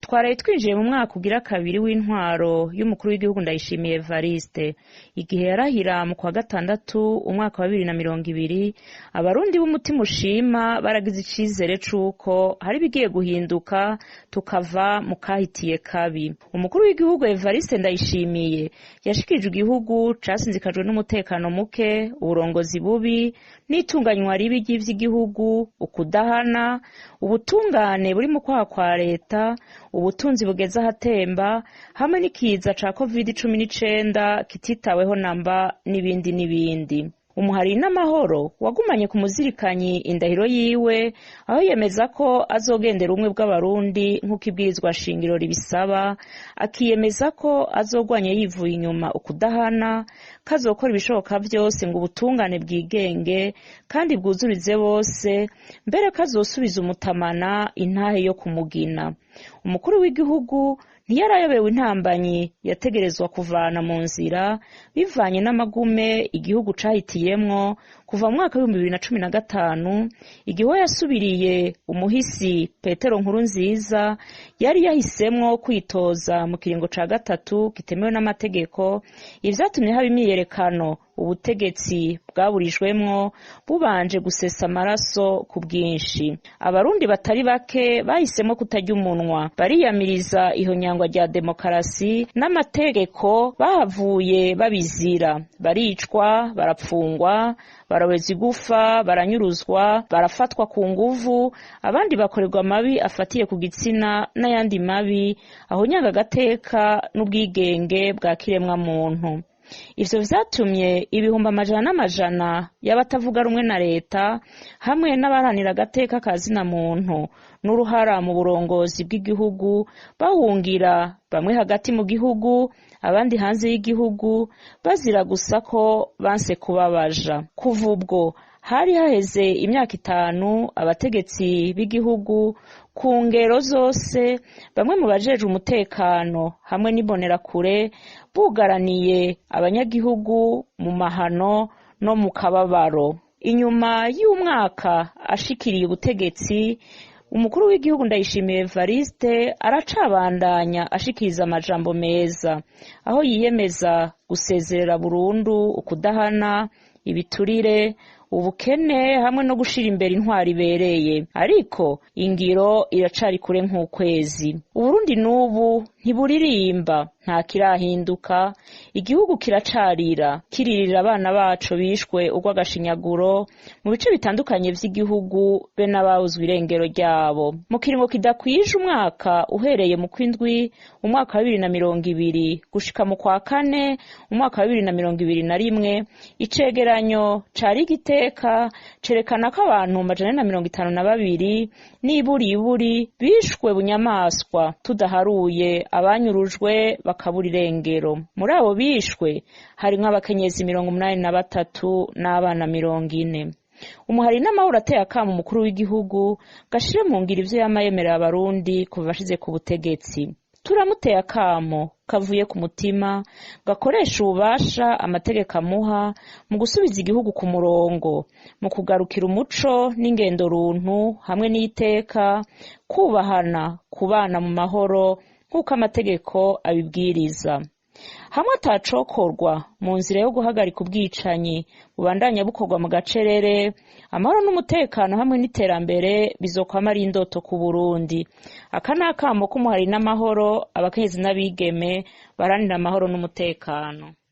Twaraye twinjiye mu mwaka ugira kabiri w'intwaro y'umukuru w'igihugu Ndayishimiye Evariste. Igihe yarahira mu kwa gatandatu umwaka wa 2020, abarundi b'umutima ushima baragize icizere c'uko hari bigiye guhinduka tukava mu kahitiye kabi. Umukuru w'igihugu Evariste Ndayishimiye yashikirije igihugu casinzikajwe n'umutekano muke, uburongozi bubi, n'itunganywa ribi ry'ivy'igihugu, ukudahana, ubutungane buri mu kwaha kwa leta, ubutunzi bugeze ahatemba, hamwe n'ikiza ca COVID-19 kititaweho namba n'ibindi n'ibindi. Umuhari n'amahoro wagumanye ku muzirikanyi indahiro yiwe, aho yemeza ko azogendera ubumwe bw'abarundi nk'uko ibwirizwa shingiro ribisaba, akiyemeza ko azogwanya yivuye inyuma ukudahana, kazokora ibishoboka vyose ngo ubutungane bwigenge kandi bwuzurize bose, mbere kazosubiza umutamana intahe yo kumugina. Umukuru w'igihugu ntiyarayobewe intambanyi yategerezwa kuvana mu nzira bivanye n'amagume igihugu cahitiyemwo kuva mu mwaka wa 2015, igihe yasubiriye umuhisi Petero Nkurunziza yari yahisemwo kwitoza mu kiringo ca gatatu kitemewe n'amategeko, ivyatumye haba imyiyerekano, ubutegetsi bwaburijwemwo bubanje gusesa amaraso ku bwinshi. Abarundi batari bake bahisemo kutarya umunwa, bariyamiriza ihonyangwa rya demokarasi n'amategeko, bahavuye babizira, baricwa, barapfungwa, barabezwa igufa, baranyuruzwa, barafatwa ku nguvu, abandi bakorerwa amabi afatiye ku gitsina n'ayandi mabi ahonyanga agateka n'ubwigenge bwa kiremwa muntu. Ivyo vyatumye ibihumbi amajana n'amajana y'abatavuga rumwe na leta hamwe n'abaharanira agateka ka zina muntu n'uruhara mu burongozi bw'igihugu bahungira, bamwe hagati mu gihugu abandi hanze y'igihugu, bazira gusa ko banse kubabaja. Kuva ubwo hari haheze imyaka 5 abategetsi b'igihugu ku ngero zose, bamwe mu bajejwe umutekano hamwe n'imbonerakure bugaraniye abanyagihugu mu mahano no mu kababaro. Inyuma y'umwaka ashikiriye ubutegetsi, umukuru w'igihugu Ndayishimiye Evariste aracabandanya ashikiriza amajambo meza, aho yiyemeza gusezerera burundu ukudahana, ibiturire, ubukene hamwe no gushira imbere intwari ibereye. Ariko ingiro iracari kure nk'ukwezi. Uburundi n'ubu ntiburirimba, nta kirahinduka, igihugu kiracarira, kiririra abana bacu bishwe urw'agashinyaguro mu bice bitandukanye vy'igihugu be n'abawuzwe irengero ryabo. Mu kiringo kidakwije umwaka uhereye mu kwindwi umwaka wa 2020 gushika mu kwa kane umwaka wa 2021, icegeranyo cari igiteka cerekana ko abantu 152 n'iburiburi bishwe bunyamaswa, tudaharuye abanyurujwe bakabura irengero. Muri abo bishwe harimwo abakenyezi 83 n'abana 40. Umuhari n'amahoro ateye akamo umukuru w'igihugu gashire mu ngiro ivyo yamayemerera abarundi kuva bashize ku butegetsi. Turamuteye akamo kavuye ku mutima, gakoresha ububasha amategeko amuha mu gusubiza igihugu ku murongo, mu kugarukira umuco n'ingendo runtu hamwe n'iteka, kubahana, kubana mu mahoro nk'uko amategeko abibwiriza. Hamwe atacokorwa mu nzira yo guhagarika ubwicanyi bubandanya bukorwa mu gacerere, amahoro n'umutekano hamwe n'iterambere bizokwama ari indoto ku Burundi. Aka ni akamo k'umuhari n'amahoro, abakenyezi n'abigeme baranira amahoro n'umutekano.